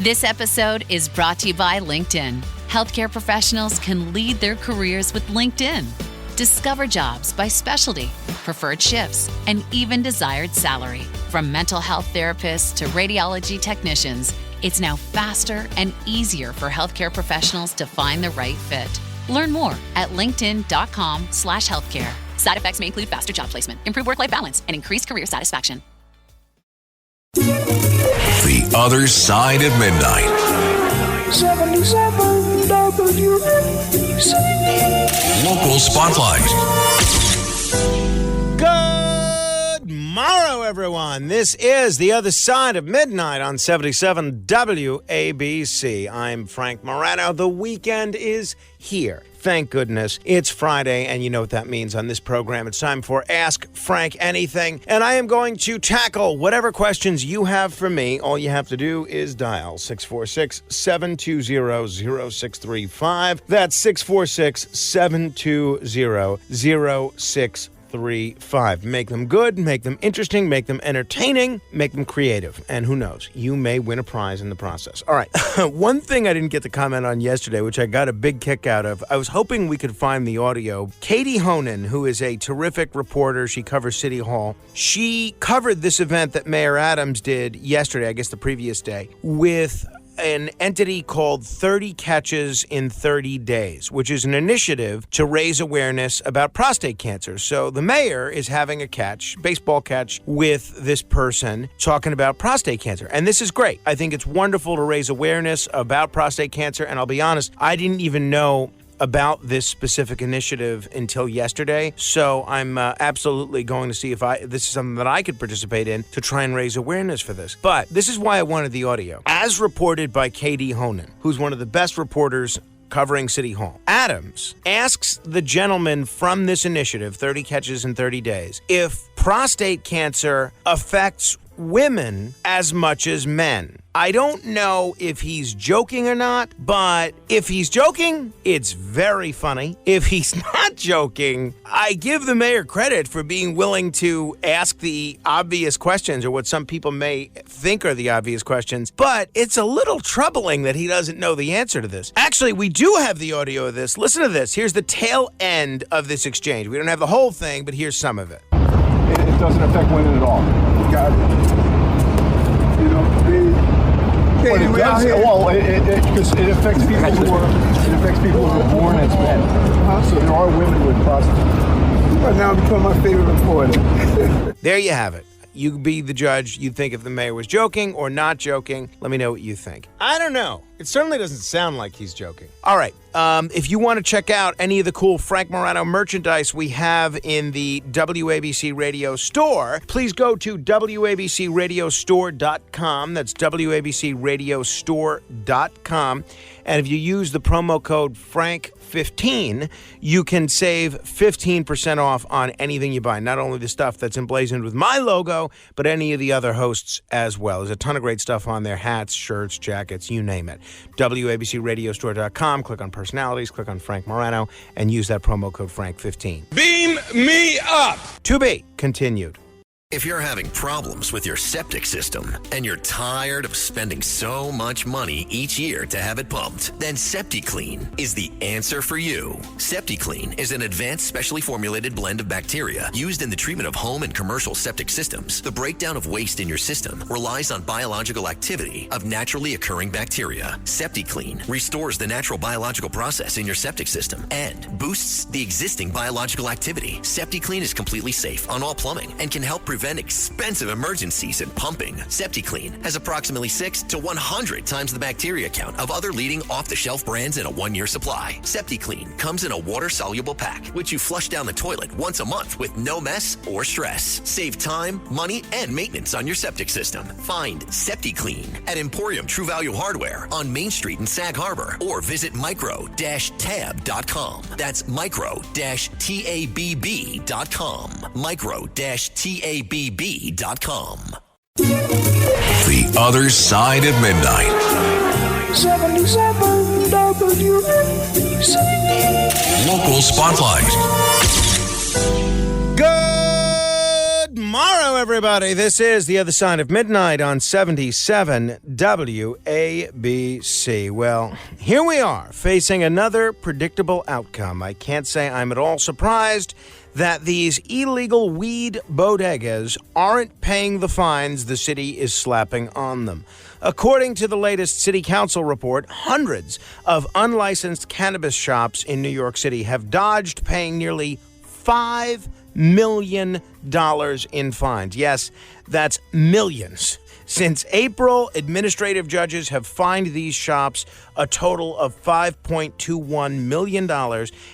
This episode is brought to you by LinkedIn. Healthcare professionals can lead their careers with LinkedIn. Discover jobs by specialty, preferred shifts, and even desired salary. From mental health therapists to radiology technicians, it's now faster and easier for healthcare professionals to find the right fit. Learn more at linkedin.com/healthcare. Side effects may include faster job placement, improved work-life balance, and increased career satisfaction. The Other Side of Midnight. 77 WABC. Local Spotlight. Good morrow, everyone. This is The Other Side of Midnight on 77 WABC. I'm Frank Morano. The weekend is here. Thank goodness. It's Friday, and you know what that means on this program. It's time for Ask Frank Anything, and I am going to tackle whatever questions you have for me. All you have to do is dial 646-720-0635. That's 646-720-0635. Make them good, make them interesting, make them entertaining, make them creative. And who knows, you may win a prize in the process. All right, one thing I didn't get to comment on yesterday, which I got a big kick out of, I was hoping we could find the audio. Katie Honan, who is a terrific reporter, she covers City Hall, she covered this event that Mayor Adams did yesterday, I guess the previous day, with an entity called 30 Catches in 30 Days, which is an initiative to raise awareness about prostate cancer. So the mayor is having a catch, baseball catch, with this person talking about prostate cancer. And this is great. I think it's wonderful to raise awareness about prostate cancer. And I'll be honest, I didn't even know about this specific initiative until yesterday. So I'm absolutely going to see if this is something that I could participate in to try and raise awareness for this. But this is why I wanted the audio. As reported by Katie Honan, who's one of the best reporters covering City Hall, Adams asks the gentleman from this initiative, 30 Catches in 30 Days, if prostate cancer affects women as much as men. I don't know if he's joking or not, but if he's joking, it's very funny. If he's not joking, I give the mayor credit for being willing to ask the obvious questions, or what some people may think are the obvious questions, but it's a little troubling that he doesn't know the answer to this. Actually, we do have the audio of this. Listen to this. Here's the tail end of this exchange. We don't have the whole thing, but here's some of it. It doesn't affect women at all. Got it. You know, Well, it does. Well, because it affects people who are born as men. So there are women with prostate. You are now become my favorite reporter. There you have it. You be the judge. You think if the mayor was joking or not joking. Let me know what you think. I don't know. It certainly doesn't sound like he's joking. All right. If you want to check out any of the cool Frank Morano merchandise we have in the WABC Radio Store, please go to WABCRadiostore.com. That's WABCRadiostore.com. And if you use the promo code FRANK15, you can save 15% off on anything you buy. Not only the stuff that's emblazoned with my logo, but any of the other hosts as well. There's a ton of great stuff on there. Hats, shirts, jackets, you name it. WABCRadiostore.com. Click on personalities, click on Frank Morano, and use that promo code FRANK15. Beam me up! To be continued. If you're having problems with your septic system and you're tired of spending so much money each year to have it pumped, then SeptiClean is the answer for you. SeptiClean is an advanced specially formulated blend of bacteria used in the treatment of home and commercial septic systems. The breakdown of waste in your system relies on biological activity of naturally occurring bacteria. SeptiClean restores the natural biological process in your septic system and boosts the existing biological activity. SeptiClean is completely safe on all plumbing and can help prevent expensive emergencies in pumping. SeptiClean has approximately 6 to 100 times the bacteria count of other leading off-the-shelf brands in a 1-year supply. SeptiClean comes in a water-soluble pack, which you flush down the toilet once a month with no mess or stress. Save time, money, and maintenance on your septic system. Find SeptiClean at Emporium True Value Hardware on Main Street in Sag Harbor, or visit micro-tab.com. That's micro-tabb.com. Micro-tabb.com. The Other Side of Midnight. 77 WABC. Local Spotlight. Good tomorrow, everybody. This is The Other Side of Midnight on 77 WABC. Well, here we are, facing another predictable outcome. I can't say I'm at all surprised that these illegal weed bodegas aren't paying the fines the city is slapping on them. According to the latest city council report, hundreds of unlicensed cannabis shops in New York City have dodged paying nearly $5 million in fines. Yes, that's millions. Since April, administrative judges have fined these shops a total of $5.21 million,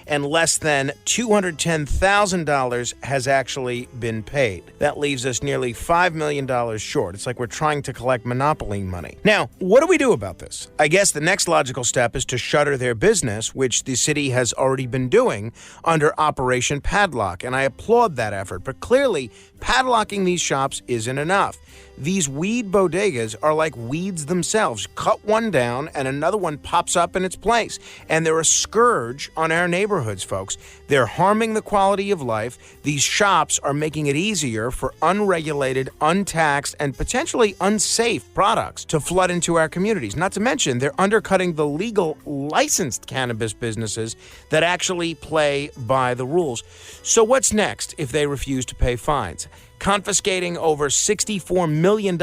and less than $210,000 has actually been paid. That leaves us nearly $5 million short. It's like we're trying to collect monopoly money. Now, what do we do about this? I guess the next logical step is to shutter their business, which the city has already been doing under Operation Padlock, and I applaud that effort. But clearly, padlocking these shops isn't enough. These weed bodegas are like weeds themselves. Cut one down and another one pops up in its place. And they're a scourge on our neighborhoods, folks. They're harming the quality of life. These shops are making it easier for unregulated, untaxed, and potentially unsafe products to flood into our communities. Not to mention, they're undercutting the legal licensed cannabis businesses that actually play by the rules. So what's next if they refuse to pay fines? Confiscating over $64 million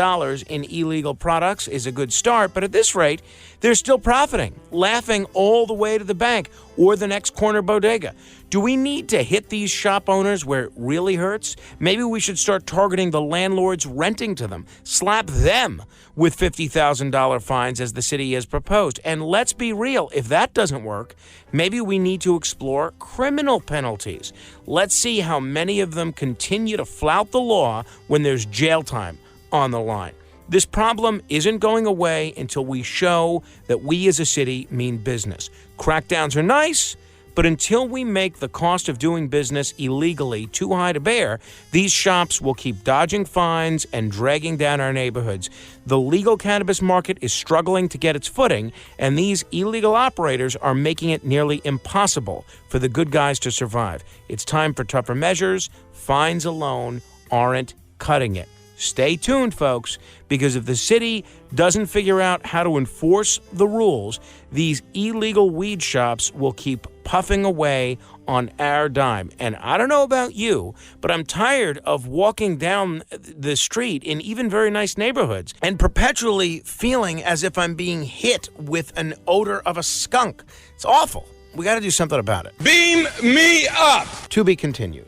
in illegal products is a good start, but at this rate, they're still profiting, laughing all the way to the bank or the next corner bodega. Do we need to hit these shop owners where it really hurts? Maybe we should start targeting the landlords renting to them. Slap them with $50,000 fines as the city has proposed. And let's be real, if that doesn't work, maybe we need to explore criminal penalties. Let's see how many of them continue to flout the law when there's jail time on the line. This problem isn't going away until we show that we as a city mean business. Crackdowns are nice, but until we make the cost of doing business illegally too high to bear, these shops will keep dodging fines and dragging down our neighborhoods. The legal cannabis market is struggling to get its footing, and these illegal operators are making it nearly impossible for the good guys to survive. It's time for tougher measures. Fines alone aren't cutting it. Stay tuned, folks, because if the city doesn't figure out how to enforce the rules, these illegal weed shops will keep puffing away on our dime. And I don't know about you, but I'm tired of walking down the street in even very nice neighborhoods and perpetually feeling as if I'm being hit with an odor of a skunk. It's awful. We got to do something about it. Beam me up! To be continued.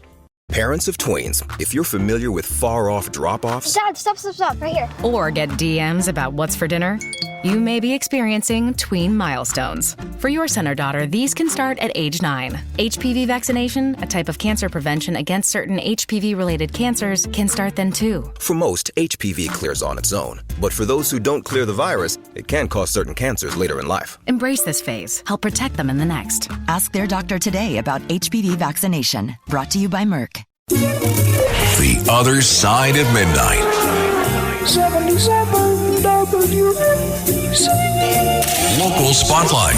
Parents of tweens, if you're familiar with far-off drop-offs... Dad, stop, right here. Or get DMs about what's for dinner, you may be experiencing tween milestones. For your son or daughter, these can start at age 9. HPV vaccination, a type of cancer prevention against certain HPV-related cancers, can start then too. For most, HPV clears on its own. But for those who don't clear the virus, it can cause certain cancers later in life. Embrace this phase. Help protect them in the next. Ask their doctor today about HPV vaccination. Brought to you by Merck. The Other Side of Midnight. 77 WABC. Local Spotlight.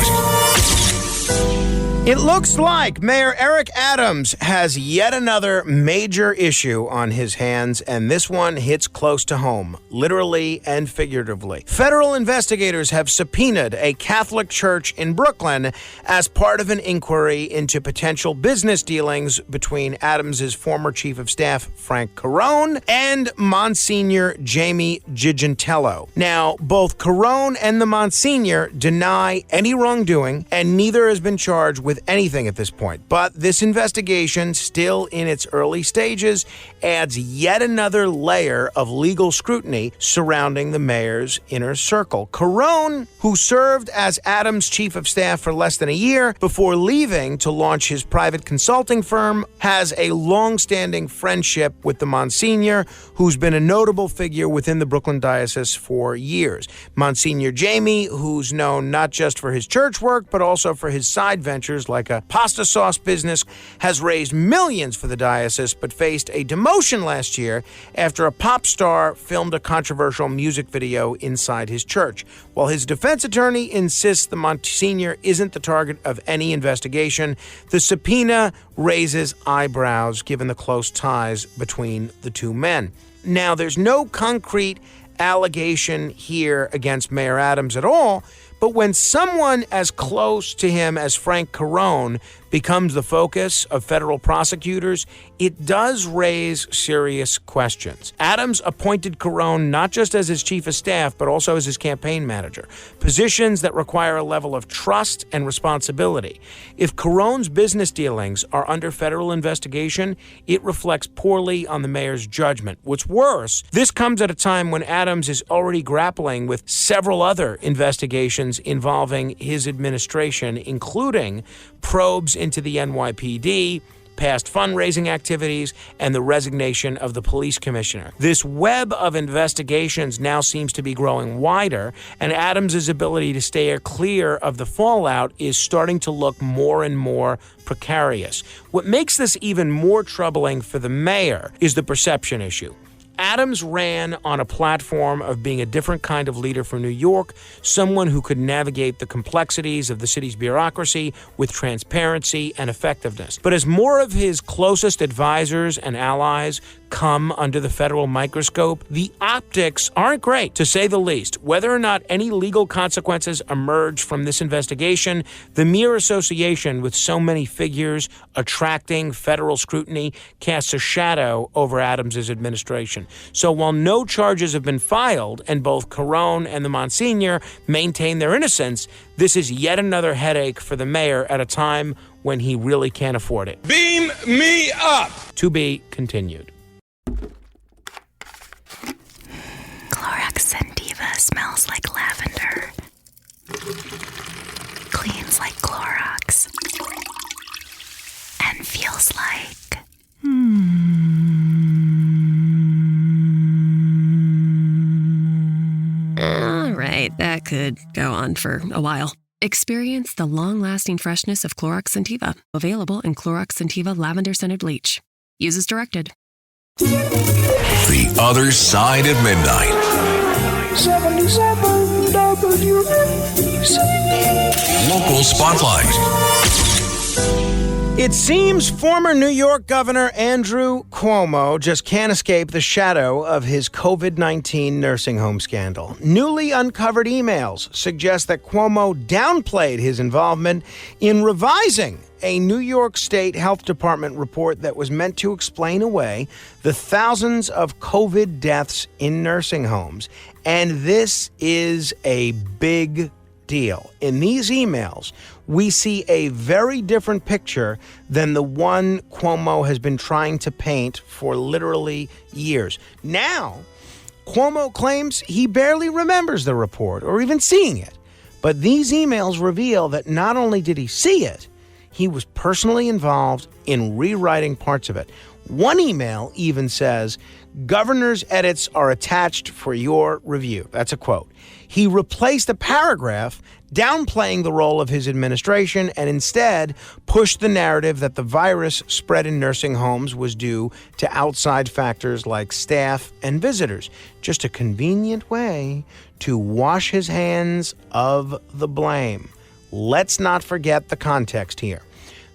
It looks like Mayor Eric Adams has yet another major issue on his hands, and this one hits close to home, literally and figuratively. Federal investigators have subpoenaed a Catholic church in Brooklyn as part of an inquiry into potential business dealings between Adams's former chief of staff, Frank Carone, and Monsignor Jamie Gigantello. Now, both Carone and the Monsignor deny any wrongdoing, and neither has been charged with anything at this point. But this investigation, still in its early stages, adds yet another layer of legal scrutiny surrounding the mayor's inner circle. Carone, who served as Adams' chief of staff for less than a year before leaving to launch his private consulting firm, has a long-standing friendship with the Monsignor, who's been a notable figure within the Brooklyn Diocese for years. Monsignor Jamie, who's known not just for his church work, but also for his side ventures like a pasta sauce business, has raised millions for the diocese, but faced a demotion last year after a pop star filmed a controversial music video inside his church. While his defense attorney insists the Monsignor isn't the target of any investigation, the subpoena raises eyebrows given the close ties between the two men. Now, there's no concrete allegation here against Mayor Adams at all, but when someone as close to him as Frank Carone becomes the focus of federal prosecutors, it does raise serious questions. Adams appointed Carone not just as his chief of staff, but also as his campaign manager, positions that require a level of trust and responsibility. If Carone's business dealings are under federal investigation, it reflects poorly on the mayor's judgment. What's worse, this comes at a time when Adams is already grappling with several other investigations involving his administration, including probes into the NYPD, past fundraising activities, and the resignation of the police commissioner. This web of investigations now seems to be growing wider, and Adams' ability to stay clear of the fallout is starting to look more and more precarious. What makes this even more troubling for the mayor is the perception issue. Adams ran on a platform of being a different kind of leader for New York, someone who could navigate the complexities of the city's bureaucracy with transparency and effectiveness. But as more of his closest advisors and allies come under the federal microscope, the optics aren't great, to say the least. Whether or not any legal consequences emerge from this investigation, the mere association with so many figures attracting federal scrutiny casts a shadow over Adams' administration. So while no charges have been filed and both Carone and the Monsignor maintain their innocence, this is yet another headache for the mayor at a time when he really can't afford it. Beam me up! To be continued. Clorox Scentiva smells like lavender. Cleans like Clorox. And feels like... All right, that could go on for a while. Experience the long-lasting freshness of Clorox Scentiva. Available in Clorox Scentiva Lavender Scented Bleach. Use as directed. The Other Side of Midnight. 77 WABC. Local Spotlight. It seems former New York Governor Andrew Cuomo just can't escape the shadow of his COVID-19 nursing home scandal. Newly uncovered emails suggest that Cuomo downplayed his involvement in revising a New York State Health Department report that was meant to explain away the thousands of COVID deaths in nursing homes. And this is a big deal. In these emails, we see a very different picture than the one Cuomo has been trying to paint for literally years. Now, Cuomo claims he barely remembers the report or even seeing it. But these emails reveal that not only did he see it, he was personally involved in rewriting parts of it. One email even says, "Governor's edits are attached for your review." That's a quote. He replaced a paragraph downplaying the role of his administration and instead pushed the narrative that the virus spread in nursing homes was due to outside factors like staff and visitors. Just a convenient way to wash his hands of the blame. Let's not forget the context here.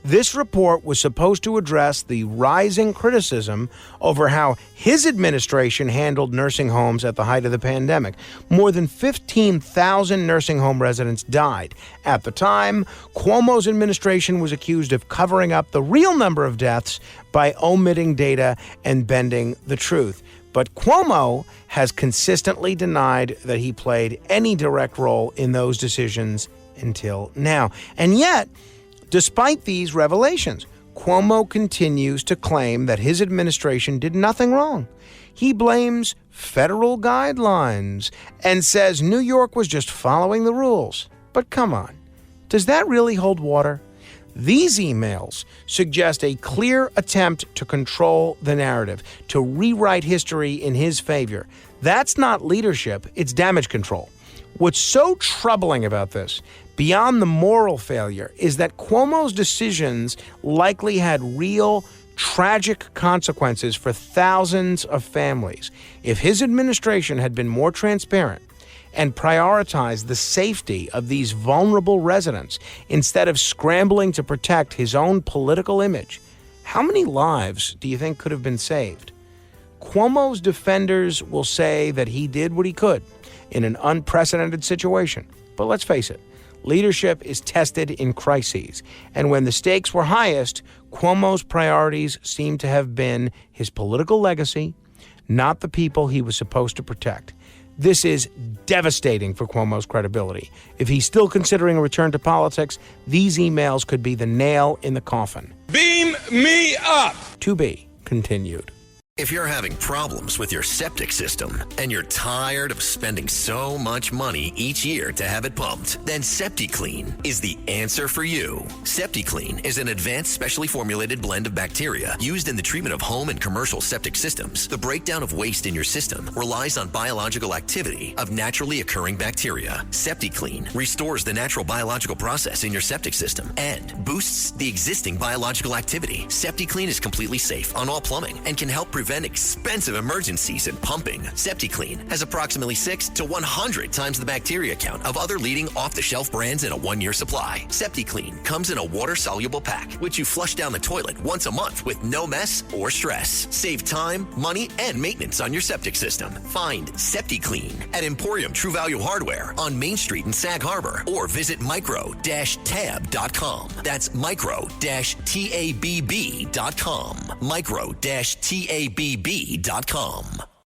This report was supposed to address the rising criticism over how his administration handled nursing homes at the height of the pandemic. More than 15,000 nursing home residents died. At the time, Cuomo's administration was accused of covering up the real number of deaths by omitting data and bending the truth. But Cuomo has consistently denied that he played any direct role in those decisions until now. And yet, despite these revelations, Cuomo continues to claim that his administration did nothing wrong. He blames federal guidelines and says New York was just following the rules. But come on, does that really hold water? These emails suggest a clear attempt to control the narrative, to rewrite history in his favor. That's not leadership, it's damage control. What's so troubling about this, beyond the moral failure, is that Cuomo's decisions likely had real, tragic consequences for thousands of families. If his administration had been more transparent and prioritized the safety of these vulnerable residents instead of scrambling to protect his own political image, how many lives do you think could have been saved? Cuomo's defenders will say that he did what he could in an unprecedented situation. But let's face it, leadership is tested in crises. And when the stakes were highest, Cuomo's priorities seem to have been his political legacy, not the people he was supposed to protect. This is devastating for Cuomo's credibility. If he's still considering a return to politics, these emails could be the nail in the coffin. Beam me up! To be continued. If you're having problems with your septic system and you're tired of spending so much money each year to have it pumped, then SeptiClean is the answer for you. SeptiClean is an advanced specially formulated blend of bacteria used in the treatment of home and commercial septic systems. The breakdown of waste in your system relies on biological activity of naturally occurring bacteria. SeptiClean restores the natural biological process in your septic system and boosts the existing biological activity. SeptiClean is completely safe on all plumbing and can help prevent expensive emergencies in pumping. SeptiClean has approximately 6 to 100 times the bacteria count of other leading off-the-shelf brands in a 1-year supply. SeptiClean comes in a water-soluble pack, which you flush down the toilet once a month with no mess or stress. Save time, money, and maintenance on your septic system. Find SeptiClean at Emporium True Value Hardware on Main Street in Sag Harbor or visit micro-tab.com. That's micro-tabb.com. Micro-tabb.com.